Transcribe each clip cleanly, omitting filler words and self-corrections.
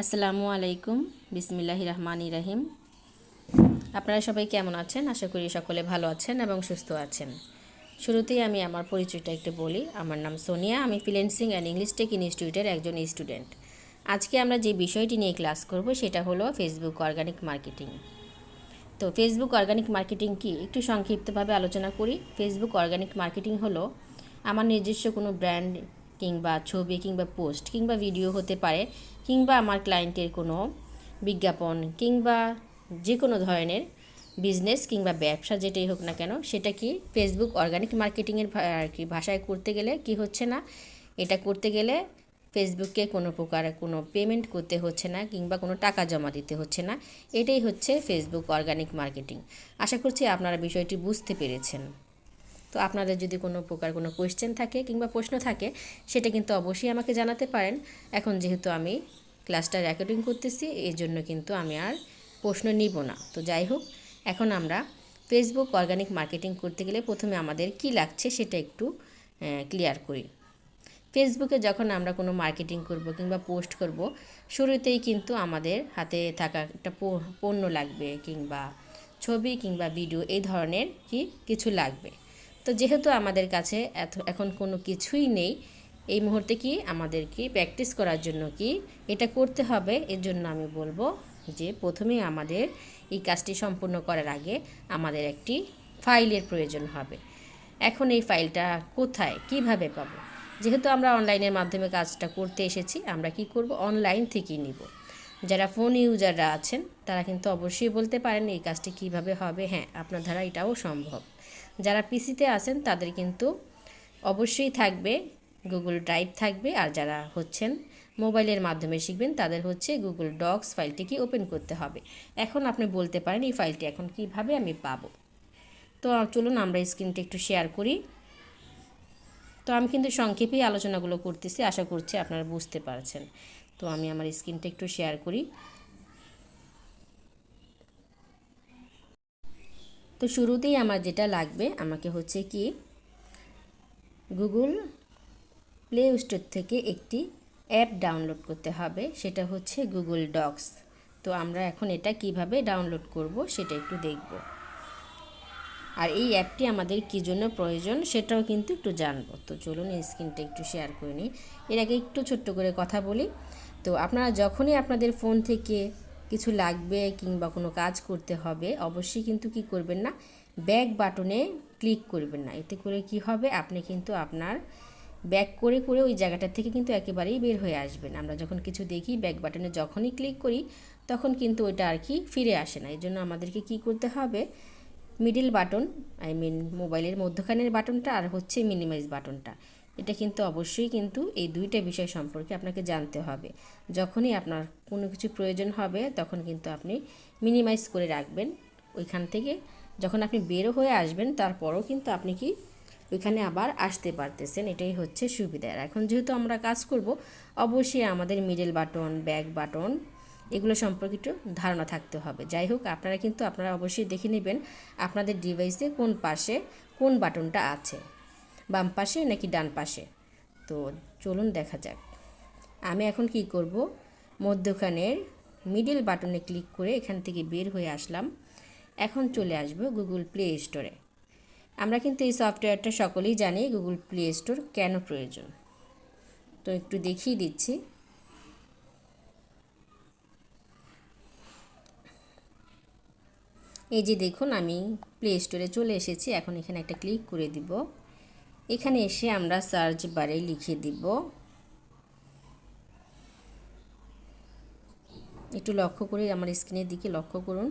আসসালামু আলাইকুম। বিসমিল্লাহির রহমানির রহিম। আপনারা সবাই কেমন আছেন? আশা করি সকলে ভালো আছেন এবং সুস্থ আছেন। শুরুতেই আমি আমার পরিচয়টা একটু বলি। আমার নাম সোনিয়া। আমি ফ্রিল্যান্সিং অ্যান্ড ইংলিশ টেক ইনস্টিটিউটের একজন স্টুডেন্ট। আজকে আমরা যে বিষয়টি নিয়ে ক্লাস করব সেটা হলো ফেসবুক অর্গানিক মার্কেটিং। তো ফেসবুক অর্গানিক মার্কেটিং কি একটু সংক্ষিপ্তভাবে আলোচনা করি। ফেসবুক অর্গানিক মার্কেটিং হলো আমার নিজস্ব কোনো ব্র্যান্ড কিংবা ছবি কিংবা পোস্ট কিংবা ভিডিও হতে পারে, কিংবা আমার ক্লায়েন্টের কোনো বিজ্ঞাপন কিংবা যে কোনো ধরনের বিজনেস কিংবা ব্যবসা যেটাই হোক না কেন, সেটা কি ফেসবুক অর্গানিক মার্কেটিংয়ের আর কি ভাষায় করতে গেলে কি হচ্ছে না, এটা করতে গেলে ফেসবুককে কোনো প্রকার কোনো পেমেন্ট করতে হচ্ছে না কিংবা কোনো টাকা জমা দিতে হচ্ছে না। এটাই হচ্ছে ফেসবুক অর্গানিক মার্কেটিং। আশা করছি আপনারা বিষয়টি বুঝতে পেরেছেন। তো আপনাদের যদি কোনো প্রকার কোনো কোয়েশ্চেন থাকে কিংবা প্রশ্ন থাকে, সেটা কিন্তু অবশ্যই আমাকে জানাতে পারেন। এখন যেহেতু আমি ক্লাসটা রেকর্ডিং করতেছি, এই জন্য কিন্তু আমি আর প্রশ্ন নিব না। তো যাই হোক, এখন আমরা ফেসবুক অর্গানিক মার্কেটিং করতে গেলে প্রথমে আমাদের কি লাগছে সেটা একটু ক্লিয়ার করি। ফেসবুকে যখন আমরা কোনো মার্কেটিং করব কিংবা পোস্ট করব, শুরুতেই কিন্তু আমাদের হাতে থাকা একটা পণ্য লাগবে কিংবা ছবি কিংবা ভিডিও এই ধরনের কিছু লাগবে। তো যেহেতু আমাদের কাছে এখন কোনো কিছুই নেই, এই মুহূর্তে আমাদেরকে প্র্যাকটিস করার জন্য এটা করতে হবে। এর জন্য আমি বলবো যে প্রথমে আমাদের এই কাজটি সম্পূর্ণ করার আগে আমাদের একটি ফাইলের প্রয়োজন হবে। এখন এই ফাইলটা কোথায় কিভাবে পাবো? যেহেতু আমরা অনলাইনের মাধ্যমে কাজটা করতে এসেছি, আমরা কি করব, অনলাইন থেকেই নিব। যারা ফোন ইউজাররা আছেন তারা কিন্তু অবশ্যই বলতে পারেন এই কাজটি কিভাবে হবে। হ্যাঁ, আপনার দ্বারা এটাও সম্ভব। যারা পিসিতে আছেন তাদের কিন্তু অবশ্যই থাকবে গুগল ড্রাইভ থাকবে, আর যারা হচ্ছেন মোবাইলের মাধ্যমে শিখবেন তাদের হচ্ছে গুগল ডক্স ফাইলটি ওপেন করতে হবে। এখন আপনি বলতে পারেন এই ফাইলটি এখন কিভাবে আমি পাবো। তো চলুন আমরা স্ক্রিনটা একটু শেয়ার করি। তো আমি কিন্তু সংক্ষেপেই আলোচনাগুলো করতেছি, আশা করছি আপনারা বুঝতে পারছেন। তো আমি আমার স্ক্রিনটা একটু শেয়ার করি। তো শুরুতেই আমার যেটা লাগবে, আমাকে হচ্ছে গুগল প্লে স্টোর থেকে একটি অ্যাপ ডাউনলোড করতে হবে, সেটা হচ্ছে গুগল ডক্স। তো আমরা এখন এটা কিভাবে ডাউনলোড করব সেটা একটু দেখব, আর এই অ্যাপটি আমাদের কী জন্য প্রয়োজন সেটাও কিন্তু একটু জানবো। তো চলুন এই স্ক্রিনটা একটু শেয়ার করে নিই। এর আগে একটু ছোট্ট করে কথা বলি। তো আপনারা যখনই আপনাদের ফোন থেকে কিছু লাগবে কিংবা কোনো কাজ করতে হবে, অবশ্যই কিন্তু কি করবেন না, ব্যাক বাটনে ক্লিক করবেন না। এতে করে কি হবে, আপনি কিন্তু আপনার ব্যাক করে করে ওই জায়গাটা থেকে কিন্তু একেবারেই বের হয়ে আসবেন। আমরা যখন কিছু দেখি ব্যাক বাটনে যখনই ক্লিক করি তখন কিন্তু ওইটা আর ফিরে আসে না। এই জন্য আমাদেরকে কি করতে হবে, মিডল বাটন মোবাইলের মধ্যখানের বাটনটা আর হচ্ছে মিনিমাইজ বাটনটা, এটা কিন্তু অবশ্যই কিন্তু এই দুইটা বিষয় সম্পর্কে আপনাকে জানতে হবে। যখনই আপনার কোনো কিছু প্রয়োজন হবে তখন কিন্তু আপনি মিনিমাইজ করে রাখবেন। ওইখান থেকে যখন আপনি বেরো হয়ে আসবেন তারপরও কিন্তু আপনি ওইখানে আবার আসতে পারতেছেন। এটাই হচ্ছে সুবিধা। এখন যেহেতু আমরা কাজ করব, অবশ্যই আমাদের মিডল বাটন, ব্যাক বাটন এগুলো সম্পর্কে একটু ধারণা থাকতে হবে। যাই হোক, আপনারা অবশ্যই দেখে নেবেন আপনাদের ডিভাইসে কোন পাশে কোন বাটনটা আছে, বাম পাশে নাকি ডান পাশে। তো চলুন দেখা যাক। আমি এখন কি করব, মধ্যখানের মিডল বাটনে ক্লিক করে এখান থেকে বের হয়ে আসলাম। এখন চলে আসব গুগল প্লে স্টোরে। আমরা কিন্তু এই সফটওয়্যারটা সকলেই জানি গুগল প্লে স্টোর কেন প্রয়োজন। তো একটু দেখিয়ে দিচ্ছি। এই যে দেখুন, আমি প্লে স্টোরে চলে এসেছি। এখন এখানে একটা ক্লিক করে দিব। এখানে এসে আমরা সার্চ বারে লিখে দিব, একটু লক্ষ্য করে আমার স্ক্রিনের দিকে লক্ষ্য করুন।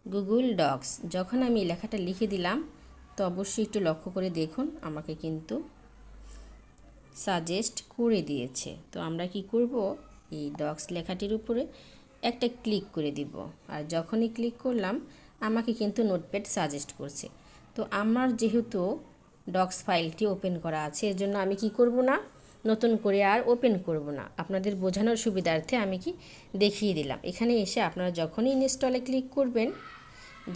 গুগল ডক্স যখন আমি লেখাটা লিখে দিলাম, তো অবশ্যই একটু লক্ষ্য করে দেখুন আমাকে কিন্তু সাজেস্ট করে দিয়েছে। তো আমরা কি করব, এই ডক্স লেখাটির উপরে একটা ক্লিক করে দিব। আর যখনই ক্লিক করলাম আমাকে কিন্তু নোটপ্যাড সাজেস্ট করছে। তো আমার যেহেতু ডক্স ফাইলটি ওপেন করা আছে, এর জন্য আমি কি করব না, নতুন করে আর ওপেন করব না। আপনাদের বোঝানোর সুবিধার্থে আমি কি দেখিয়ে দিলাম। এখানে এসে আপনারা যখনই ইনস্টলে ক্লিক করবেন,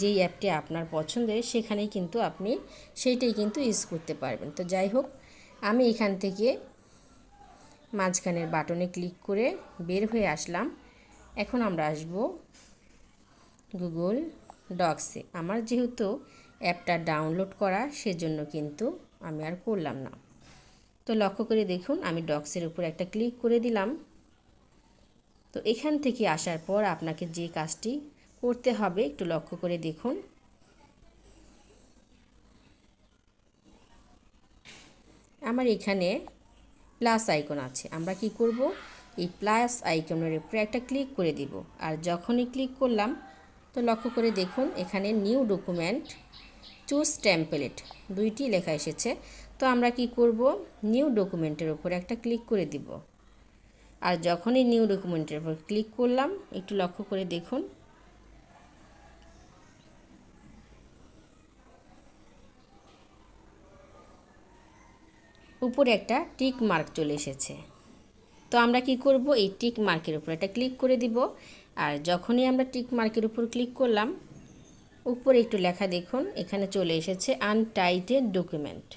যেই অ্যাপটি আপনার পছন্দের সেখানেই কিন্তু আপনি সেইটাই কিন্তু ইউজ করতে পারবেন। তো যাই হোক, আমি এখান থেকে মাঝখানের বাটনে ক্লিক করে বের হয়ে আসলাম। এখন আমরা আসব গুগল ডক্সে। আমার যেহেতু অ্যাপটা ডাউনলোড করা, সেজন্য কিন্তু আমি আর করলাম না। তো লক্ষ্য করে দেখুন, আমি ডক্সের উপর একটা ক্লিক করে দিলাম। তো এখান থেকে আসার পর আপনাকে যে কাজটি করতে হবে একটু লক্ষ্য করে দেখুন। আমার এখানে প্লাস আইকন আছে। আমরা কি করব, এই প্লাস আইকনের উপরে একটা ক্লিক করে দিব। আর যখনই ক্লিক করলাম, তো লক্ষ্য করে দেখুন এখানে নিউ ডকুমেন্ট চুজ টেমপ্লেট দুইটি লেখা এসেছে। তো আমরা কি করব, নিউ ডকুমেন্টের উপরে একটা ক্লিক করে দিব। আর যখনই নিউ ডকুমেন্টের উপর ক্লিক করলাম, একটু লক্ষ্য করে দেখুন উপরে একটা টিক মার্ক চলে এসেছে। তো আমরা কি করব, এই টিক মার্কের উপর একটা ক্লিক করে দিব। আর যখনই আমরা টিক মার্কের উপর ক্লিক করলাম, উপরে একটু লেখা দেখুন এখানে চলে এসেছে আনটাইটেড ডকুমেন্ট।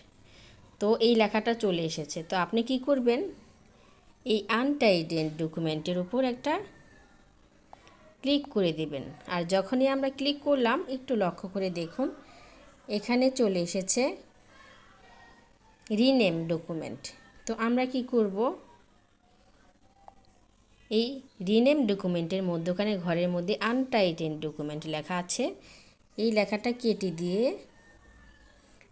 তো এই লেখাটা চলে এসেছে। তো আপনি কি করবেন, এই আনটাইটেড ডকুমেন্টের উপর একটা ক্লিক করে দিবেন। আর যখনই আমরা ক্লিক করলাম, একটু লক্ষ্য করে দেখুন এখানে চলে এসেছে রিনেম ডকুমেন্ট। তো আমরা কি করব, এই রিনেম ডকুমেন্টের মধ্যখানে ঘরের মধ্যে আনটাইটেড ডকুমেন্ট লেখা আছে, এই লেখাটা কেটে দিয়ে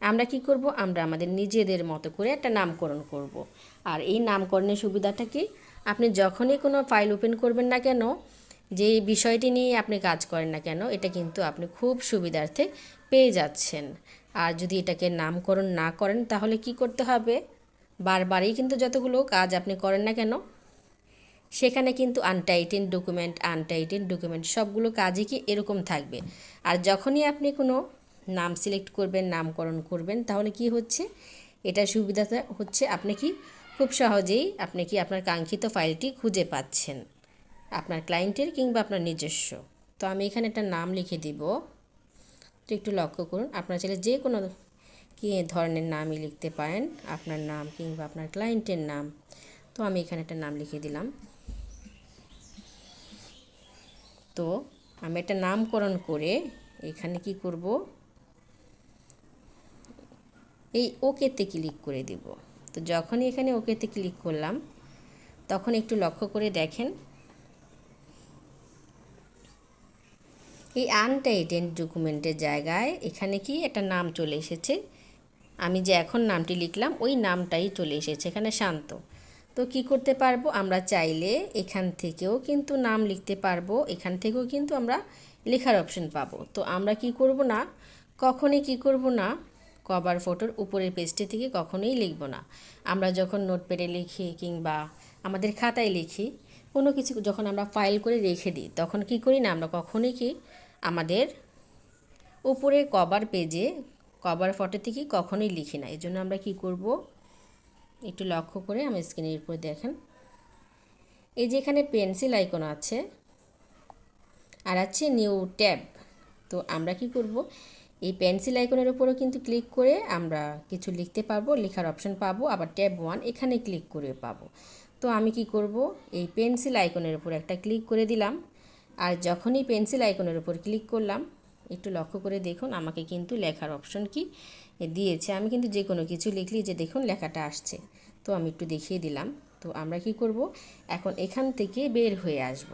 আমরা কি করব, আমরা আমাদের নিজেদের মতো করে একটা নামকরণ করব। আর এই নামকরণের সুবিধাটা কি, আপনি যখনই কোনো ফাইল ওপেন করবেন না কেন, যে বিষয়টি নিয়ে আপনি কাজ করেন না কেন, এটা কিন্তু আপনি খুব সুবিধার্থে পেয়ে যাচ্ছেন। আর যদি এটাকে নামকরণ না করেন, তাহলে কি করতে হবে, বারবারই কিন্তু যতগুলো কাজ আপনি করেন না কেন, সেখানে কিন্তু আনটাইটেড ডকুমেন্ট সবগুলো কাজই কি এরকম থাকবে। আর যখনই আপনি কোনো নাম সিলেক্ট করবেন, নামকরণ করবেন, তাহলে কি হচ্ছে, এটার সুবিধাটা হচ্ছে আপনি কি খুব সহজেই আপনি কি আপনার কাঙ্ক্ষিত ফাইলটি খুঁজে পাচ্ছেন, আপনার ক্লায়েন্টের কিংবা আপনার নিজস্ব। তো আমি এখানে একটা নাম লিখে দিব। তো একটু লক্ষ্য করুন, আপনার চাইলে যে কোনো কি ধরনের নামই লিখতে পারেন, আপনার নাম কিংবা আপনার ক্লায়েন্টের নাম। তো আমি এখানে একটা নাম লিখে দিলাম। তো আমি একটা নামকরণ করে এখানে কি করব, এই ওকেতে ক্লিক করে দেব। তো যখনই এখানে ওকেতে ক্লিক করলাম, তখন একটু লক্ষ্য করে দেখেন এই আনটাইটেড ডকুমেন্টের জায়গায় এখানে কি একটা নাম চলে এসেছে। আমি যে এখন নামটি লিখলাম ওই নামটাই চলে এসেছে এখানে, শান্ত। তো কি করতে পারবো, আমরা চাইলে এখান থেকেও কিন্তু নাম লিখতে পারবো, এখান থেকেও কিন্তু আমরা লেখার অপশন পাবো। তো আমরা কি করব না, কখনই কি করব না, কভার ফটোর উপরের পেজটি থেকে কখনোই লিখব না। আমরা যখন নোটপ্যাডে লিখি কিংবা আমাদের খাতায় লিখি, কোনো কিছু যখন আমরা ফাইল করে রেখে দিই, তখন কি করি না, আমরা কখনোই কি আমাদের উপরের কভার পেজে কভার ফটো থেকে কখনোই লিখি না। এই জন্য আমরা কি করব, একটু লক্ষ্য করে আমার স্ক্রিনের উপর দেখেন, এই যে এখানে পেন্সিল আইকন আছে আর আছে নিউ ট্যাব। তো আমরা কি করব, এই পেন্সিল আইকনের উপরও কিন্তু ক্লিক করে আমরা কিছু লিখতে পারবো, লেখার অপশন পাবো। আবার ট্যাব 1 এখানে ক্লিক করে পাবো। তো আমি কি করব, এই পেন্সিল আইকনের উপর একটা ক্লিক করে দিলাম। আর যখনই পেন্সিল আইকনের উপর ক্লিক করলাম, একটু লক্ষ্য করে দেখুন আমাকে কিন্তু লেখার অপশন কি দিয়েছে। আমি কিন্তু যে কোনো কিছু লিখলি যে দেখুন লেখাটা আসছে। তো আমি একটু দেখিয়ে দিলাম। তো আমরা কি করব, এখন এখান থেকে বের হয়ে আসব।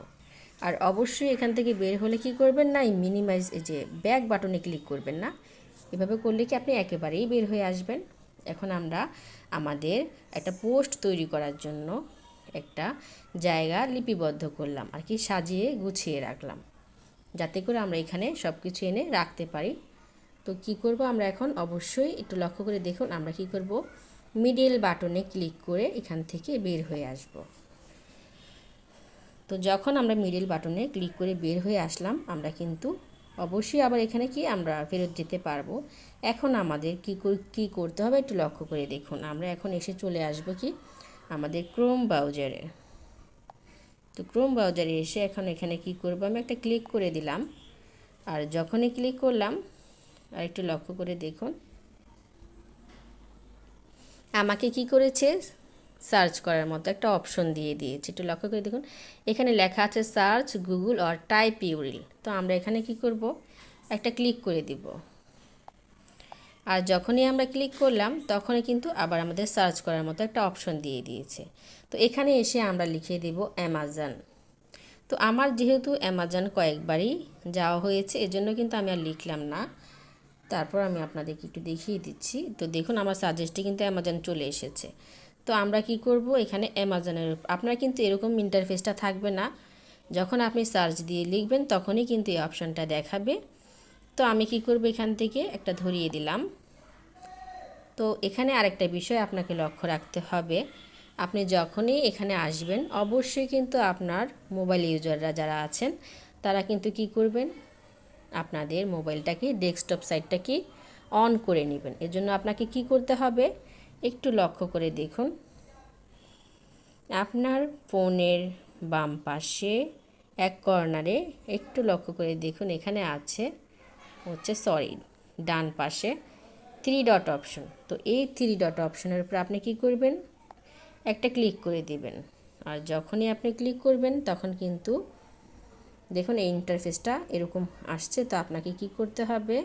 আর অবশ্যই এখান থেকে বের হলে কি করবেন না, এই মিনিমাইজ এই যে ব্যাক বাটনে ক্লিক করবেন না। এভাবে করলে কি আপনি একেবারেই বের হয়ে আসবেন। এখন আমরা আমাদের একটা পোস্ট তৈরি করার জন্য একটা জায়গা লিপিবদ্ধ করলাম, আর কি সাজিয়ে গুছিয়ে রাখলাম, যাতে করে আমরা এখানে সব কিছু এনে রাখতে পারি। তো কি করব, আমরা এখন অবশ্যই একটু লক্ষ্য করে দেখুন আমরা কি করব, মিডল বাটনে ক্লিক করে এখান থেকে বের হয়ে আসব। তো যখন আমরা মিডল বাটনে ক্লিক করে বের হয়ে আসলাম, আমরা কিন্তু অবশ্যই আবার এখানে কি আমরা ফেরত যেতে পারবো। এখন আমাদের কি করতে হবে একটু লক্ষ্য করে দেখুন, আমরা এখন এসে চলে আসব কি আমাদের ক্রোম ব্রাউজারে। তো ক্রোম ব্রাউজারে এসে এখন এখানে কি করব, আমি একটা ক্লিক করে দিলাম। আর যখনই ক্লিক করলাম, আর একটু লক্ষ্য করে দেখুন আমাকে কি করেছে, সার্চ করার মতো একটা অপশন দিয়ে দিয়েছে। একটু লক্ষ্য করে দেখুন এখানে লেখা আছে সার্চ গুগল অর টাইপ ইউরিল। তো আমরা এখানে কি করব, একটা ক্লিক করে দিব। আর যখনই আমরা ক্লিক করলাম তখনই কিন্তু আবার আমাদের সার্চ করার মতো একটা অপশন দিয়ে দিয়েছে। তো এখানে এসে আমরা লিখে দেব অ্যামাজন। তো আমার যেহেতু অ্যামাজন কয়েকবারই যাওয়া হয়েছে এজন্য কিন্তু আমি আর লিখলাম না। তারপর আমি আপনাদেরকে একটু দেখিয়ে দিচ্ছি। তো দেখুন আমার সাজেস্টে কিন্তু অ্যামাজন চলে এসেছে। তো আমরা কি করব, এখানে অ্যামাজনের আপনার কিন্তু এরকম ইন্টারফেসটা থাকবে না। যখন আপনি সার্চ দিয়ে লিখবেন তখনই কিন্তু এই অপশনটা দেখাবে। তো আমি কি করব, এখান থেকে একটা ধরিয়ে দিলাম। তো এখানে আরেকটা বিষয় আপনাকে লক্ষ্য রাখতে হবে, আপনি যখনই এখানে আসবেন অবশ্যই কিন্তু আপনার মোবাইল ইউজাররা যারা আছেন তারা কিন্তু কি করবেন, আপনাদের মোবাইলটাকে ডেস্কটপ সাইটটাকে অন করে নেবেন। এজন্য আপনাকে কি করতে হবে, একটু লক্ষ্য করে দেখুন আপনার ফোনের বাম পাশে এক কর্নারে একটু লক্ষ্য করে দেখুন এখানে আছে ডান পাশে 3 ডট অপশন। তো এই 3 ডট অপশনের উপর আপনি কি করবেন, একটা ক্লিক করে দিবেন। আর যখনই আপনি ক্লিক করবেন তখন কিন্তু দেখুন এই ইন্টারফেসটা এরকম আসছে। তো আপনাকে কি করতে হবে,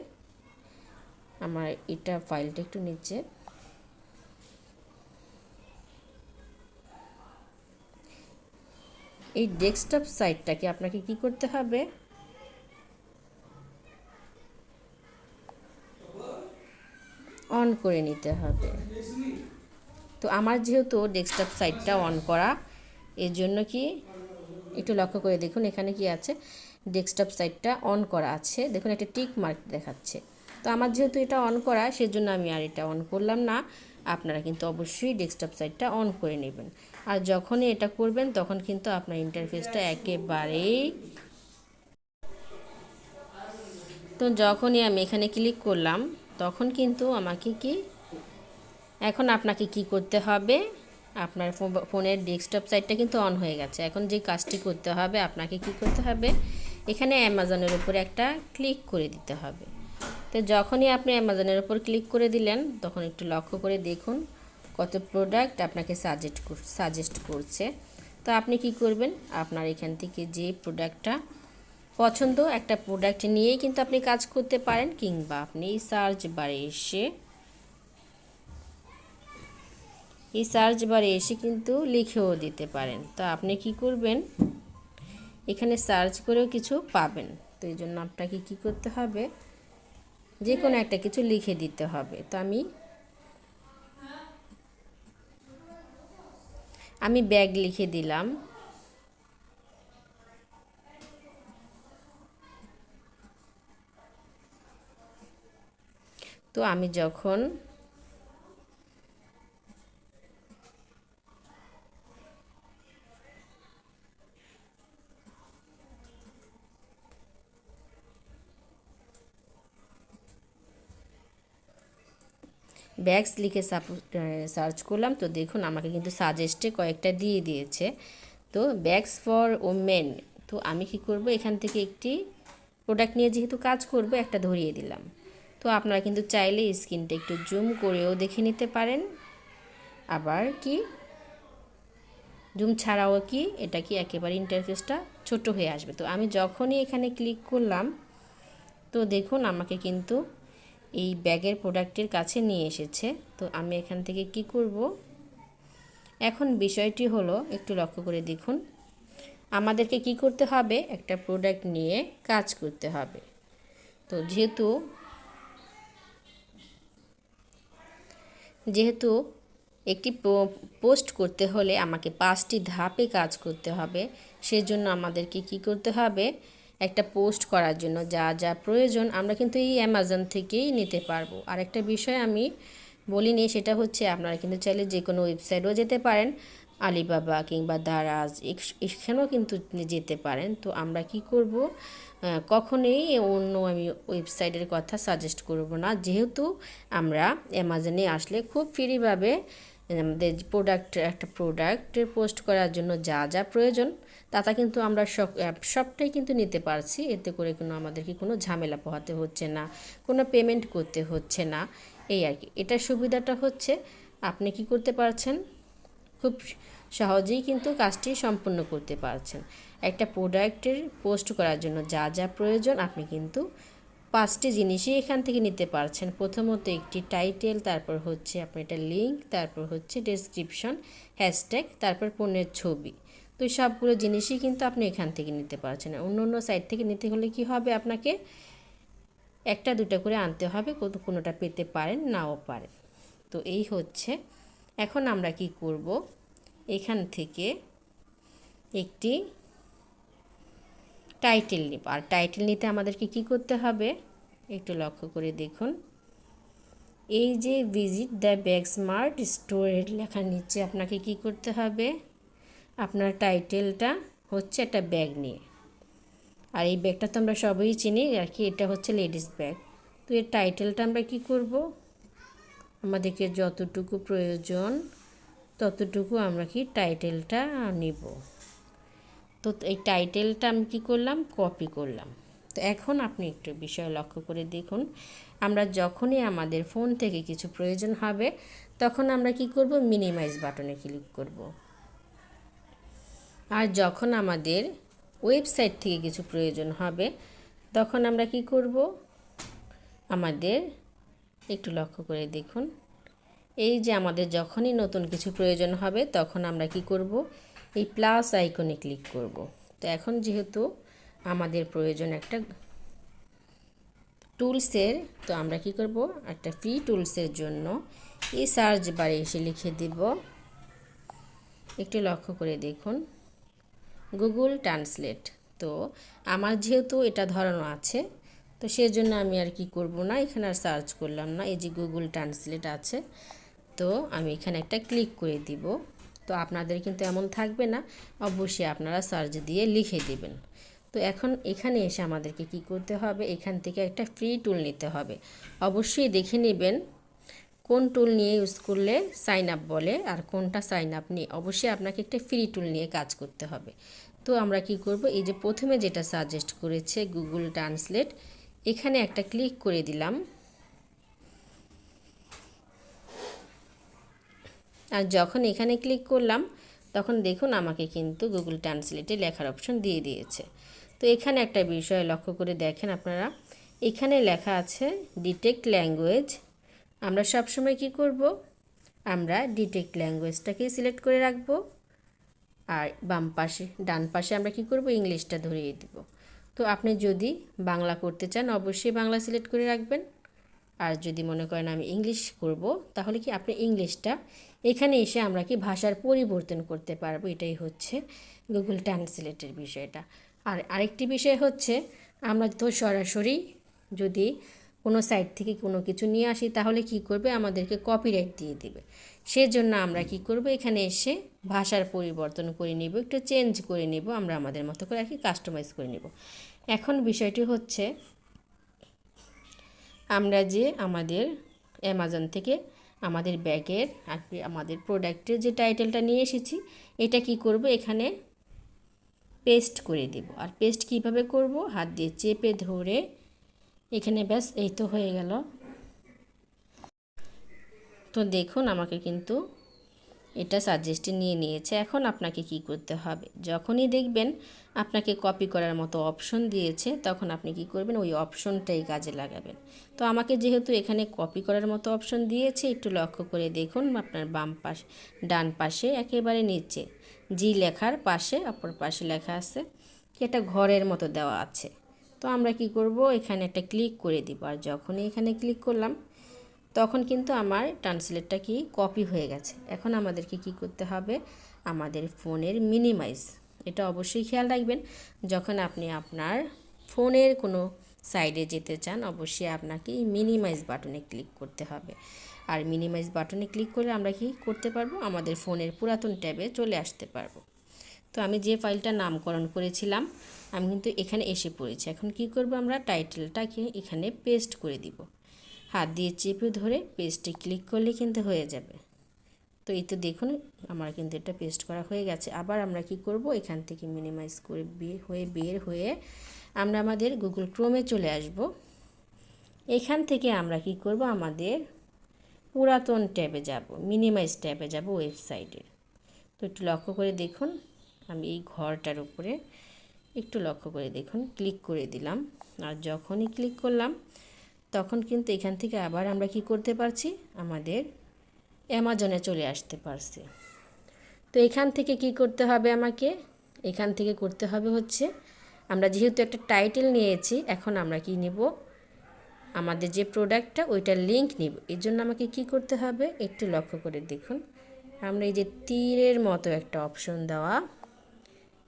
আমার এটা ফাইলটা একটু নিচে, এই ডেস্কটপ সাইটটাকে আপনাকে কি করতে হবে, অন করে নিতে হবে। তো আমার যেহেতু ডেস্কটপ সাইটটা অন করা, এর জন্য কি একটু লক্ষ্য করে দেখুন এখানে কি আছে, ডেস্কটপ সাইটটা অন করা আছে, দেখুন একটা টিক মার্ক দেখাচ্ছে। তো আমার যেহেতু এটা অন করা সেজন্য আমি আর এটা অন করলাম না। আপনারা কিন্তু অবশ্যই ডেস্কটপ সাইটটা অন করে নেবেন। আর যখনই এটা করবেন তখন কিন্তু আপনার ইন্টারফেসটা একেবারেই, তো যখনই আমি এখানে ক্লিক করলাম তখন কিন্তু আমাকে কি, এখন আপনাকে কি করতে হবে, আপনার ফোনের ডেস্কটপ সাইটটা কিন্তু অন হয়ে গেছে। এখন যে কাজটি করতে হবে আপনাকে কি করতে হবে, এখানে অ্যামাজনের উপরে একটা ক্লিক করে দিতে হবে। তো যখনই আপনি অ্যামাজনের উপর ক্লিক করে দিলেন তখন একটু লক্ষ্য করে দেখুন কত প্রোডাক্ট আপনাকে সাজেস্ট করছে। তো আপনি কি করবেন, আপনার এখান থেকে যে প্রোডাক্টটা পছন্দ একটা প্রোডাক্ট নিয়েই কিন্তু আপনি কাজ করতে পারেন, কিংবা আপনি এই সার্চ বারে এসে কিন্তু লিখেও দিতে পারেন। তো আপনি কি করবেন, এখানে সার্চ করেও কিছু পাবেন। তো এই জন্য আপনাকে কি করতে হবে, যে কোনো একটা কিছু লিখে দিতে হবে। তো আমি ব্যাগ লিখে দিলাম। তো আমি যখন ব্যাগস লিখে সার্চ করলাম তো দেখুন আমাকে কিন্তু সাজেস্টে কয়েকটা দিয়ে দিয়েছে। তো ব্যাগস ফর ওমেন, তো আমি কি করব, এখান থেকে একটি প্রোডাক্ট নিয়ে যেহেতু কাজ করব একটা ধরিয়ে দিলাম। তো আপনারা কিন্তু চাইলে স্ক্রিনটা একটু জুম করেও দেখে নিতে পারেন, আবার কি জুম ছাড়াও কি এটা কি একেবারে ইন্টারফেসটা ছোট হয়ে আসবে। তো আমি যখনই এখানে ক্লিক করলাম তো দেখুন আমাকে কিন্তু এই ব্যাগের প্রোডাক্টের কাছে নিয়ে এসেছে। তো আমি এখান থেকে কি করব, এখন বিষয়টি হলো একটু লক্ষ্য করে দেখুন আমাদেরকে কি করতে হবে, একটা প্রোডাক্ট নিয়ে কাজ করতে হবে। তো যেহেতু একটি পোস্ট করতে হলে আমাকে 5টি ধাপে কাজ করতে হবে, সেজন্য আমাদেরকে কি করতে হবে, একটা পোস্ট করার জন্য যা যা প্রয়োজন আমরা কিন্তু এই অ্যামাজন থেকেই নিতে পারবো। আর একটা বিষয় আমি বলিনি, সেটা হচ্ছে আপনারা কিন্তু চাইলে যে কোনো ওয়েবসাইটও যেতে পারেন, আলিবাবা কিংবা দারাজ এখানেও কিন্তু যেতে পারেন। তো আমরা কি করব, কখনোই অন্য আমি ওয়েবসাইটের কথা সাজেস্ট করব না, যেহেতু আমরা অ্যামাজনে আসলে খুব ফ্রিভাবে আমাদের একটা প্রোডাক্টের পোস্ট করার জন্য যা যা প্রয়োজন তা কিন্তু আমরা সবটাই কিন্তু নিতে পারছি। এতে করে আমাদেরকে কোনো ঝামেলা পোহাতে হচ্ছে না, কোনো পেমেন্ট করতে হচ্ছে না, এই আর কি। এটার সুবিধাটা হচ্ছে আপনি কি করতে পারছেন, খুব সহজেই কিন্তু কাজটি সম্পূর্ণ করতে পারছেন। একটা প্রোডাক্টের পোস্ট করার জন্য যা যা প্রয়োজন আপনি কিন্তু 5টি জিনিসই এখান থেকে নিতে পারছেন। প্রথমত একটি টাইটেল, তারপর হচ্ছে আপনার একটা লিঙ্ক, তারপর হচ্ছে ডেসক্রিপশন, হ্যাশট্যাগ, তারপর পণ্যের ছবি। তো এই সবগুলো জিনিসই কিন্তু আপনি এখান থেকে নিতে পারছেন। অন্য অন্য সাইট থেকে নিতে হলে কি হবে, আপনাকে একটা দুটা করে আনতে হবে, কোনোটা পেতে পারেন নাও পারেন। তো এই হচ্ছে। এখন আমরা কি করব, এখান থেকে একটি টাইটেল নিব। আর টাইটেল নিতে আমাদেরকে কি করতে হবে একটু লক্ষ্য করে দেখুন। এই যে ভিজিট দ্য ব্যাগ স্মার্ট স্টোরের লেখার নিচে আপনাকে কি করতে হবে, আপনার টাইটেলটা হচ্ছে একটা ব্যাগ নিয়ে। আর এই ব্যাগটা তো আমরা সবই চিনি আর কি, এটা হচ্ছে লেডিস ব্যাগ। তো এর টাইটেলটা আমরা কি করব, আমাদেরকে যতটুকু প্রয়োজন ততটুকু আমরা কি টাইটেলটা নিব। তো এই টাইটেলটা আমি কী করলাম, কপি করলাম। তো এখন আপনি একটু বিষয় লক্ষ্য করে দেখুন, আমরা যখনই আমাদের ফোন থেকে কিছু প্রয়োজন হবে তখন আমরা কি করব, মিনিমাইজ বাটনে ক্লিক করব। আর যখন আমাদের ওয়েবসাইট থেকে কিছু প্রয়োজন হবে তখন আমরা কি করব, আমাদের একটু লক্ষ্য করে দেখুন, এই যে আমাদের যখনই নতুন কিছু প্রয়োজন হবে তখন আমরা কি করব, এই প্লাস আইকনে ক্লিক করব। তো এখন যেহেতু আমাদের প্রয়োজন একটা টুলসের, তো আমরা কি করব, একটা ফ্রি টুলসের জন্য এই সার্চ বারে এসে লিখে দেব, একটু লক্ষ্য করে দেখুন, গুগল ট্রান্সলেট। তো আমার যেহেতু এটা ধরানো আছে তো সেজন্য আমি আর কি করব না, এখানে আর সার্চ করলাম না, এই যে গুগল ট্রান্সলেট আছে তো আমি এখানে একটা ক্লিক করে দিব। তো আপনাদের কিন্তু এমন থাকবে না, অবশ্যই আপনারা সার্চ দিয়ে লিখে দিবেন। তো এখন এখানে এসে আমাদেরকে কি করতে হবে, এখান থেকে একটা ফ্রি টুল নিতে হবে। অবশ্যই দেখে নেবেন কোন টুল নিয়ে ইউজ করলে সাইন আপ বলে আর কোনটা সাইন আপ নিয়ে। অবশ্যই আপনাকে একটা ফ্রি টুল নিয়ে কাজ করতে হবে। তো আমরা কি করব, এই যে প্রথমে যেটা সাজেস্ট করেছে গুগল ট্রান্সলেট, এখানে একটা ক্লিক করে দিলাম। আর যখন এখানে ক্লিক করলাম তখন দেখুন আমাকে কিন্তু গুগল ট্রান্সলেটে লেখার অপশন দিয়ে দিয়েছে। তো এখানে একটা বিষয় লক্ষ্য করে দেখেন আপনারা, এখানে লেখা আছে ডিটেক্ট ল্যাঙ্গুয়েজ। আমরা সবসময় কি করব, আমরা ডিটেক্ট ল্যাঙ্গুয়েজটাকে সিলেক্ট করে রাখব। আর বাম পাশে ডান পাশে আমরা কি করব, ইংলিশটা ধরিয়ে দিব। তো আপনি যদি বাংলা করতে চান অবশ্যই বাংলা সিলেক্ট করে রাখবেন। আর যদি মনে করেন আমি ইংলিশ করব তাহলে কি আপনি ইংলিশটা এখানে এসে আমরা কি ভাষার পরিবর্তন করতে পারবো। এটাই হচ্ছে গুগল ট্রান্সলেটের বিষয়টা। আর আরেকটি বিষয় হচ্ছে, আমরা তো সরাসরি যদি কোনো সাইট থেকে কোনো কিছু নিয়ে আসি তাহলে কি করবে, আমাদেরকে কপিরাইট দিয়ে দিবে। সেজন্য আমরা কি করব, এখানে এসে ভাষার পরিবর্তন করে নিব, একটু চেঞ্জ করে নিব, আমরা আমাদের মতো করে আর কি কাস্টমাইজ করে নিব। এখন বিষয়টি হচ্ছে, আমরা যে আমাদের অ্যামাজন থেকে আমাদের ব্যাগের আর কি আমাদের প্রোডাক্টের যে টাইটেলটা নিয়ে এসেছি এটা কি করব, এখানে পেস্ট করে দেব। আর পেস্ট কিভাবে করব, হাত দিয়ে চেপে ধরে এখানে, ব্যাস এই তো হয়ে গেল। তো দেখুন আমাকে কিন্তু এটা সাজেস্টে নিয়ে নিয়েছে। এখন আপনাকে কি করতে হবে, যখনই দেখবেন আপনাকে কপি করার মতো অপশন দিয়েছে তখন আপনি কি করবেন, ওই অপশনটাই কাজে লাগাবেন। তো আমাকে যেহেতু এখানে কপি করার মতো অপশন দিয়েছে, একটু লক্ষ্য করে দেখুন আপনার বাম পাশে ডান পাশে একেবারে নিচে জি লেখার পাশে অপর পাশে লেখা আছে কি একটা ঘরের মতো দেওয়া আছে। তো আমরা কি করব, এখানে একটা ক্লিক করে দিব। আর যখনই এখানে ক্লিক করলাম তখন কিন্তু আমার ট্রান্সলেটটা কি কপি হয়ে গেছে। এখন আমাদেরকে কি করতে হবে, আমাদের ফোনের মিনিমাইজ, এটা অবশ্যই খেয়াল রাখবেন যখন আপনি আপনার ফোনের কোনো সাইডে যেতে চান অবশ্যই আপনাকে মিনিমাইজ বাটনে ক্লিক করতে হবে। আর মিনিমাইজ বাটনে ক্লিক করলে আমরা কি করতে পারবো, আমাদের ফোনের পুরাতন ট্যাবে চলে আসতে পারবো। তো আমি যে ফাইলটা নামকরণ করেছিলাম আমি কিন্তু এখানে এসে পড়েছি। এখন কি করব, আমরা টাইটেলটাকে এখানে পেস্ট করে দিব। হাত দিয়ে চেপে ধরে পেস্টে ক্লিক করলে কিন্তু হয়ে যাবে। তো এই তো দেখুন আমার কিন্তু এটা পেস্ট করা হয়ে গেছে। আবার আমরা কি করব, এখান থেকে মিনিমাইজ করে বের হয়ে আমরা আমাদের গুগল ক্রোমে চলে আসব। এখান থেকে আমরা কি করব, আমাদের পুরাতন ট্যাবে যাব, মিনিমাইজ ট্যাবে যাব ওয়েবসাইটের। তো একটু লক্ষ্য করে দেখুন, আমি এই ঘরটার উপরে একটু লক্ষ্য করে দেখুন ক্লিক করে দিলাম। আর যখনই ক্লিক করলাম তখন কিন্তু এখান থেকে আবার আমরা কি করতে পারছি, আমাদের অ্যামাজনে চলে আসতে পারছি। তো এখান থেকে কি করতে হবে, আমাকে এখান থেকে করতে হবে হচ্ছে, আমরা যেহেতু একটা টাইটেল নিয়েছি, এখন আমরা কি নেব, আমাদের যে প্রোডাক্টটা ওইটার লিঙ্ক নিব। এর জন্য আমাকে কি করতে হবে, একটু লক্ষ্য করে দেখুন, আমরা এই যে তীরের মতো একটা অপশন দেওয়া,